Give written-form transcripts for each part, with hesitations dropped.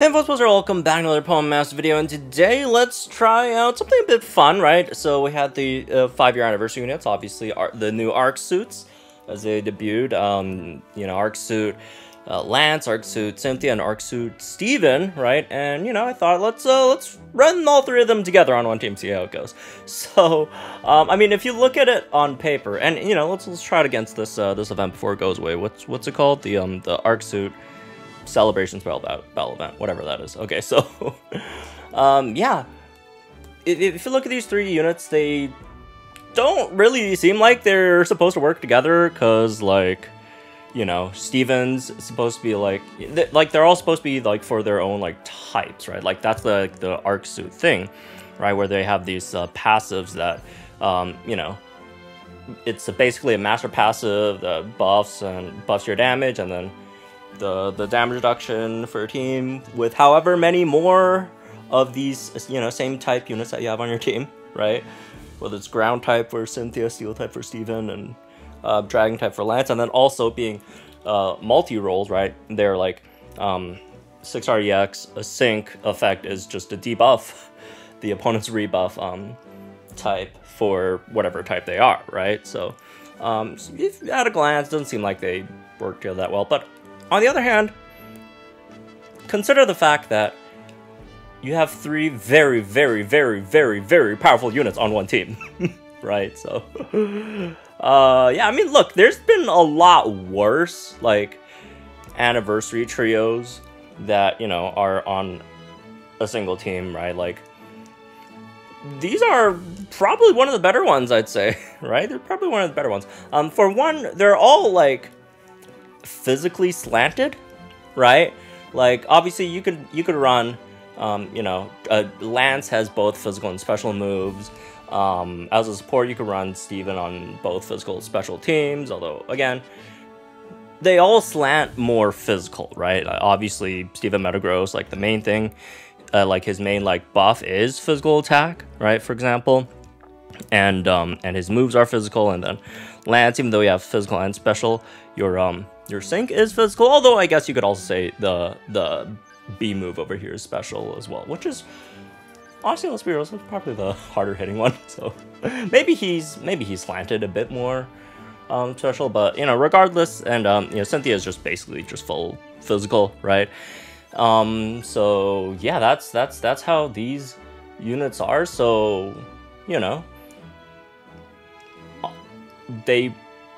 Hey folks, welcome back to another Poem Master video, and today let's try out something a bit fun, right? So we had the 5-year anniversary units, obviously the new ARC suits as they debuted. ARC suit Lance, ARC suit Cynthia, and ARC suit Steven, right? And I thought let's run all three of them together on one team, see how it goes. So I mean, if you look at it on paper, and let's try it against this event before it goes away. What's it called? The ARC suit Celebration Spell Battle event, whatever that is. Okay, so yeah, if you look at these three units, they don't really seem like they're supposed to work together, because Steven's supposed to be they're all supposed to be for their own types, right? That's the ARC suit thing, right, where they have these passives that it's basically a master passive that buffs your damage, and then the damage reduction for your team with however many more of these same type units that you have on your team, right? Whether it's ground type for Cynthia, steel type for Steven, and dragon type for Lance, and then also being multi-rolls, right? They're 6 REX, a sync effect is just a debuff the opponent's rebuff type for whatever type they are, right? So if at a glance, it doesn't seem like they work together that well, but on the other hand, consider the fact that you have 3 very, very, very, very, very powerful units on one team, right? So, yeah, I mean, look, there's been a lot worse, anniversary trios that, are on a single team, right? These are probably one of the better ones, I'd say, right? They're probably one of the better ones. For one, they're all, physically slanted, right? Obviously you could run Lance has both physical and special moves. As a support, you could run Steven on both physical and special teams, although again they all slant more physical, right? Obviously Steven Metagross, the main thing, his main buff is physical attack, right, for example, and his moves are physical. And then Lance, even though you have physical and special, your sync is physical, although I guess you could also say the B move over here is special as well, which is honestly, let's be real, it's probably the harder hitting one. So maybe he's slanted a bit more special, but regardless. And Cynthia is just basically just full physical, right? So yeah, that's how these units are. So they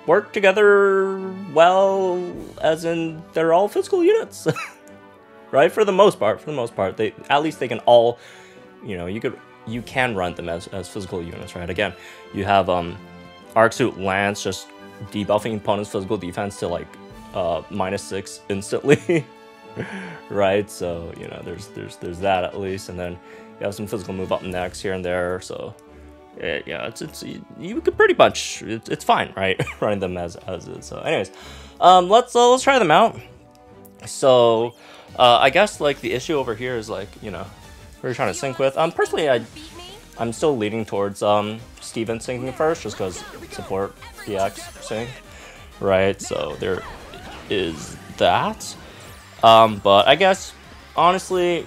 work together well, as in they're all physical units, right? For the most part, they can all, you can run them as physical units, right? Again, you have ARC suit Lance just debuffing opponent's physical defense to -6 instantly, right? So there's that at least, and then you have some physical move up next here and there. So yeah, it's you could pretty much, it's fine, right? Running them as is. So anyways, let's try them out. So I guess the issue over here is we're trying to sync with. Personally, I'm still leaning towards Steven syncing first, just because support DX sync, right? So there is that. But I guess honestly,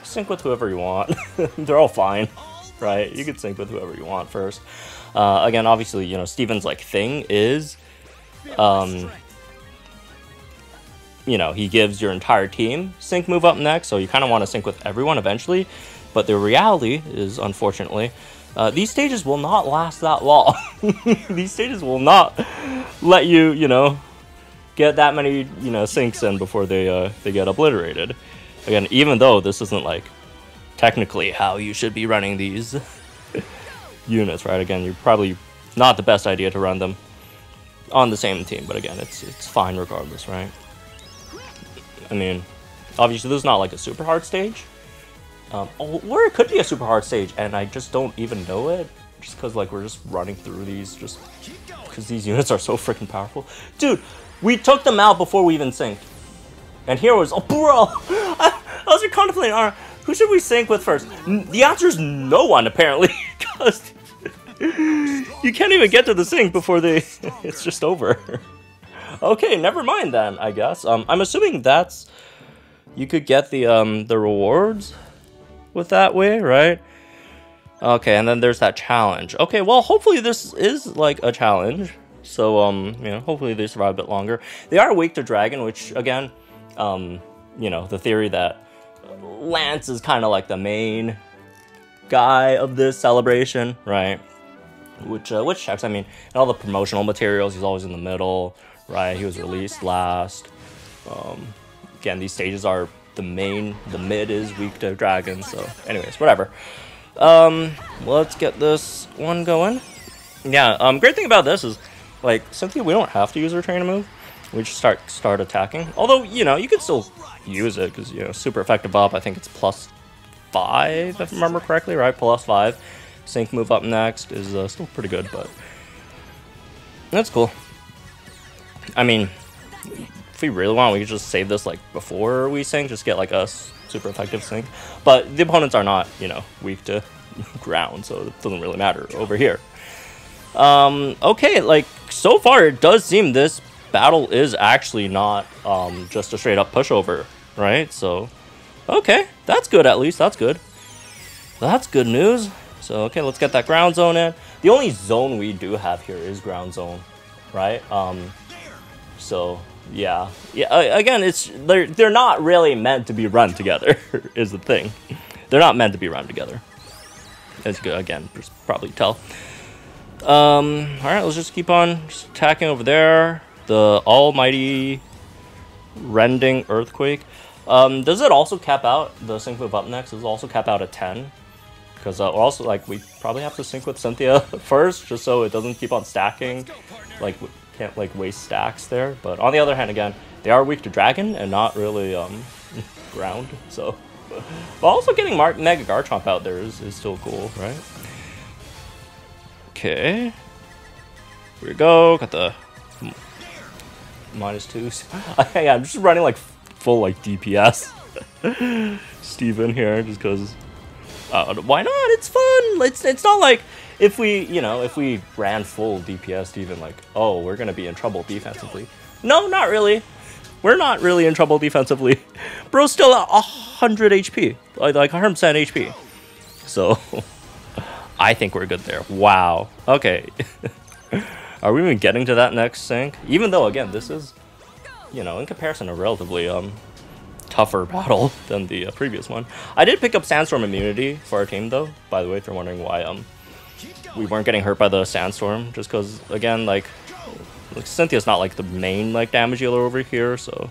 sync with whoever you want. They're all fine, right? You could sync with whoever you want first. Again, obviously, Steven's thing is, he gives your entire team sync move up next, so you kind of want to sync with everyone eventually. But the reality is, unfortunately, these stages will not last that long. These stages will not let you, get that many, syncs in before they get obliterated. Again, even though this isn't technically how you should be running these units, right? Again, you're probably not the best idea to run them on the same team, but again, it's fine regardless, right? I mean, obviously this is not a super hard stage, or it could be a super hard stage and I just don't even know it, just because we're just running through these just because these units are so freaking powerful. Dude, we took them out before we even synced, and here was, oh bro, I was contemplating, who should we sync with first? The answer is no one, apparently, because you can't even get to the sync before it's just over. Okay, never mind then, I guess. I'm assuming that's you could get the rewards with that way, right? Okay, and then there's that challenge. Okay, well, hopefully this is like a challenge. So, you know, hopefully they survive a bit longer. They are weak to dragon, which again, you know, the theory that Lance is kind of like the main guy of this celebration, right? Which checks. I mean, in all the promotional materials, he's always in the middle, right? He was released last. Again, these stages are the mid is weak to dragon. So, anyways, whatever. Let's get this one going. Yeah. Great thing about this is, like, Cynthia, we don't have to use her trainer move. We just start attacking. Although, you know, you could still use it because, you know, super effective up. I think it's +5 if I remember correctly, right? +5. Sync move up next is still pretty good, but that's cool. I mean, if we really want, we could just save this like before we sync, just get like a super effective sync. But the opponents are not, you know, weak to ground, so it doesn't really matter over here. Okay, like so far it does seem this battle is actually not just a straight up pushover, right? So okay, that's good. At least that's good. That's good news. So, okay, let's get that ground zone in. The only zone we do have here is ground zone, right? So, yeah. Again, they're not really meant to be run together, is the thing. They're not meant to be run together. As you again, just probably tell. Alright, let's just keep on attacking over there. The almighty rending earthquake. Does it also cap out, the sync move up next, does it also cap out at 10? Because also, like, we probably have to sync with Cynthia first, just so it doesn't keep on stacking. Like, we can't, like, waste stacks there. But on the other hand, again, they are weak to dragon and not really, ground. So, but also getting Mega Garchomp out there is still cool, right? Okay. Here we go. Got the -2s. Yeah, I'm just running, like, full, like, DPS. Steven here, just because... why not? It's fun. It's not like if we ran full DPS, even like, oh, we're gonna be in trouble defensively. No, not really. We're not really in trouble defensively. Bro's still at 100 HP, like 100% HP. So I think we're good there. Wow. Okay. Are we even getting to that next sync? Even though, again, this is, you know, in comparison, a relatively tougher battle than the previous one. I did pick up Sandstorm immunity for our team, though, by the way, if you're wondering why we weren't getting hurt by the Sandstorm, just because, again, like Cynthia's not like the main like damage dealer over here, so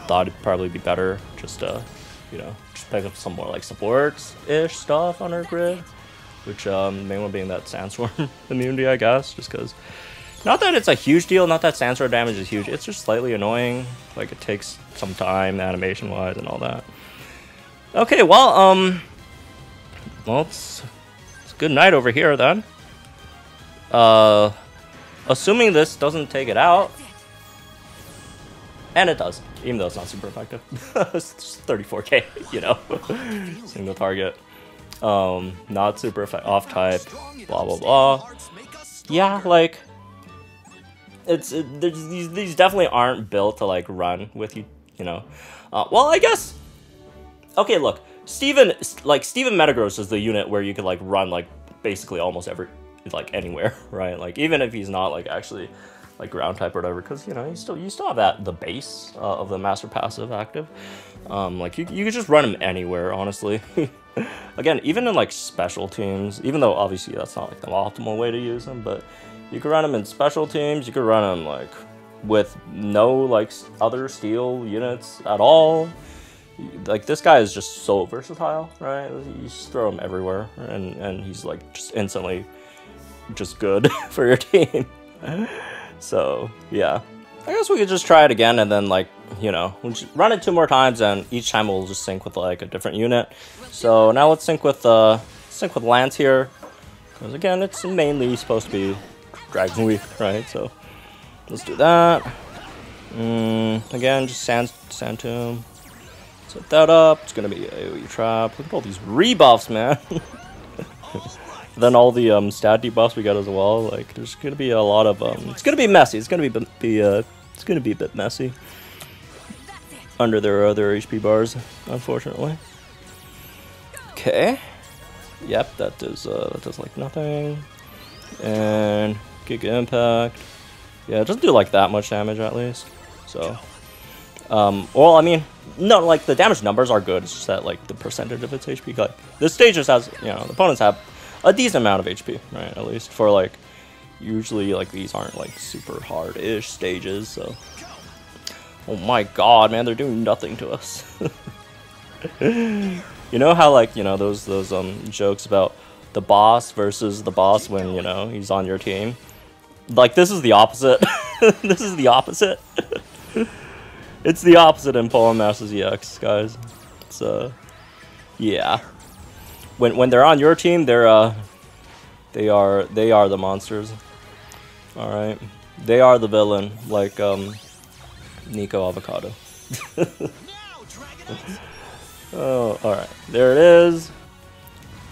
thought it'd probably be better just you know, just pick up some more like supports-ish stuff on our grid, which main one being that Sandstorm immunity, I guess, just because not that it's a huge deal, not that Sandstorm damage is huge, it's just slightly annoying, like it takes some time animation-wise and all that. Okay, well, it's a good night over here then. Assuming this doesn't take it out, and it does, even though it's not super effective. It's just 34k, you know, single target. Not super effective, off type, blah blah blah. Yeah, like these definitely aren't built to like run with you, you know. Well, I guess. Okay, look, Steven Metagross is the unit where you could like run like basically almost anywhere, right? Like even if he's not like actually like ground type or whatever, because you know you still have the base of the master passive active. Like you could just run him anywhere, honestly. Again, even in like special teams, even though obviously that's not like the optimal way to use him, but you could run him in special teams. You could run him like with no like other steel units at all. Like this guy is just so versatile, right? You just throw him everywhere, and he's like just instantly just good for your team. So yeah, I guess we could just try it again, and then like, you know, we'll just run it 2 more times, and each time we'll just sync with like a different unit. So now let's sync with Lance here, because again, it's mainly supposed to be Dragon Week, right? So let's do that. Again, just Sand Tomb. Set that up. It's gonna be AoE trap. Look at all these rebuffs, man. Then all the stat debuffs we got as well. Like there's gonna be a lot of it's gonna be messy. It's gonna be a bit messy. under their other HP bars, unfortunately. Okay. Yep, that does like nothing. And Giga Impact. Yeah, it doesn't do like that much damage at least. So, well, I mean, no, like the damage numbers are good. It's just that like the percentage of its HP. Like this stage just has, you know, the opponents have a decent amount of HP, right? At least for like, usually like these aren't like super hard-ish stages. So, oh my God, man, they're doing nothing to us. You know how like, you know, those jokes about the boss versus the boss when, you know, he's on your team. Like, this is the opposite. This is the opposite. It's the opposite in Poem Masters EX, guys. It's, yeah. When they're on your team, they are the monsters. Alright. They are the villain, like, Nico Avocado. Oh, alright. There it is.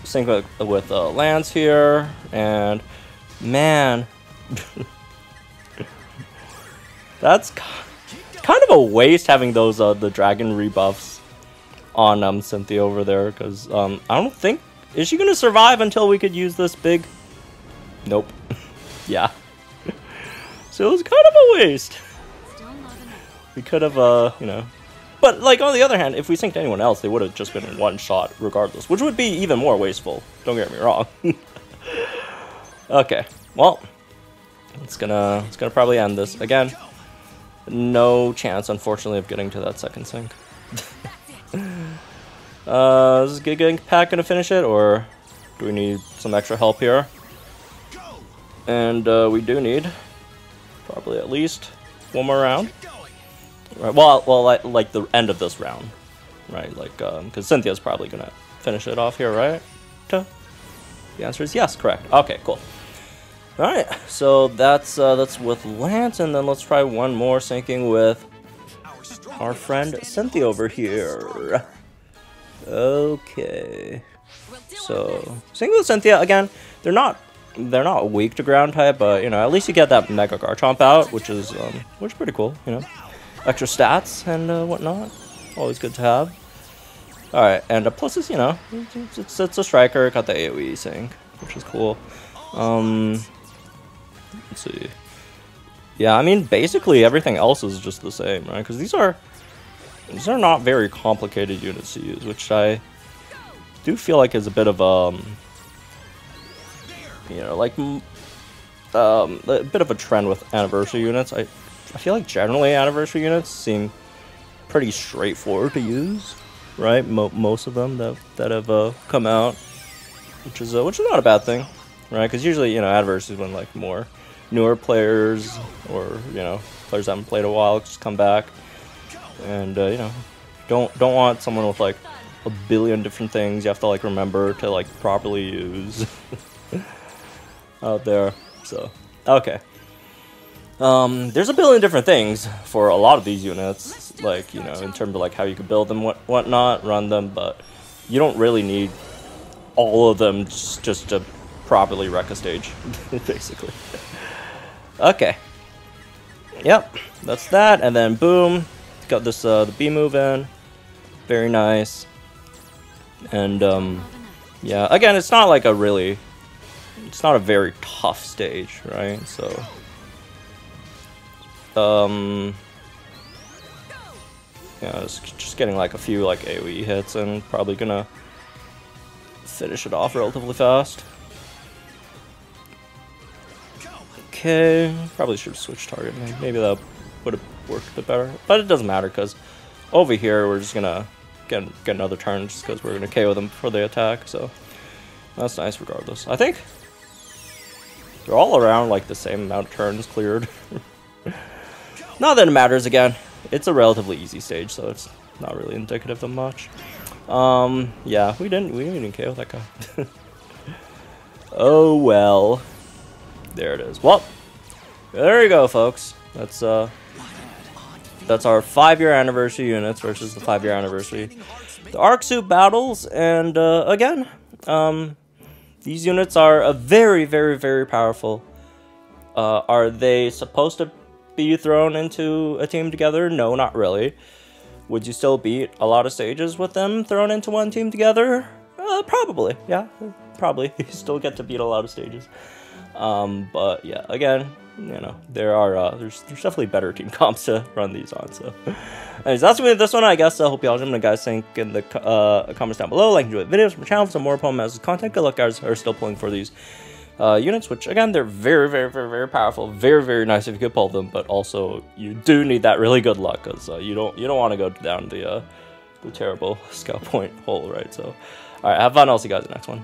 Sync with Lance here, and man, that's kind of a waste having those the dragon rebuffs on Cynthia over there, because I don't think, is she gonna survive until we could use this big? Nope. Yeah. So it was kind of a waste. We could have you know. But, like, on the other hand, if we synced anyone else, they would have just been in one shot regardless, which would be even more wasteful. Don't get me wrong. Okay, well, it's gonna probably end this. Again, no chance, unfortunately, of getting to that second sync. Is Giga Impact gonna finish it, or do we need some extra help here? And we do need probably at least one more round. Right. Well, like the end of this round, right? Like, because Cynthia's probably gonna finish it off here, right? The answer is yes, correct. Okay, cool. All right, so that's with Lance, and then let's try one more syncing with our friend Cynthia over here. Okay, so syncing with Cynthia again. They're not weak to ground type, but you know, at least you get that Mega Garchomp out, which is pretty cool, you know. Extra stats and whatnot, always good to have. All right, and plus is, you know, it's a striker, got the AOE sync, which is cool. Let's see. Yeah, I mean basically everything else is just the same, right? Because these are not very complicated units to use, which I do feel like is a bit of you know, like a bit of a trend with anniversary units. I feel like generally anniversary units seem pretty straightforward to use, right? Most of them that have come out, which is not a bad thing, right? Because usually, you know, anniversaries when like more newer players or, you know, players that haven't played a while just come back, and you know, don't want someone with like a billion different things you have to like remember to like properly use out there. So okay. There's a billion different things for a lot of these units, like, you know, in terms of like how you can build them, whatnot, run them, but you don't really need all of them just to properly wreck a stage, basically. Okay. Yep, that's that, and then boom, got this the B move in, very nice, and yeah, again, it's not like it's not a very tough stage, right? So. Yeah, just getting like a few like AoE hits and probably gonna finish it off relatively fast. Okay, probably should have switched target. Maybe that would have worked a bit better, but it doesn't matter because over here we're just gonna get another turn just because we're gonna KO them before they attack. So that's nice regardless. I think they're all around like the same amount of turns cleared. Not that it matters, again. It's a relatively easy stage, so it's not really indicative of much. Yeah, we didn't even KO that guy. Oh well. There it is. Well, there you go, folks. That's our 5-year anniversary units versus the 5-year anniversary. The Arc Suit battles, and again, these units are a very, very, very powerful. Are they supposed to be thrown into a team together? No, not really. Would you still beat a lot of stages with them thrown into one team together? Probably, yeah, probably. You still get to beat a lot of stages. But yeah, again, you know, there's definitely better team comps to run these on. So, anyways, that's with this one. I guess I hope y'all enjoyed. Guys, think in the comments down below. Like, enjoy the videos from the channel for some more Pokemon Masters content. Good luck, guys. Are still pulling for these units, which again, they're very, very, very, very powerful. Very, very nice if you could pull them, but also you do need that really good luck, because you don't want to go down the terrible scout point hole, right? So, all right, have fun. I'll see you guys in the next one.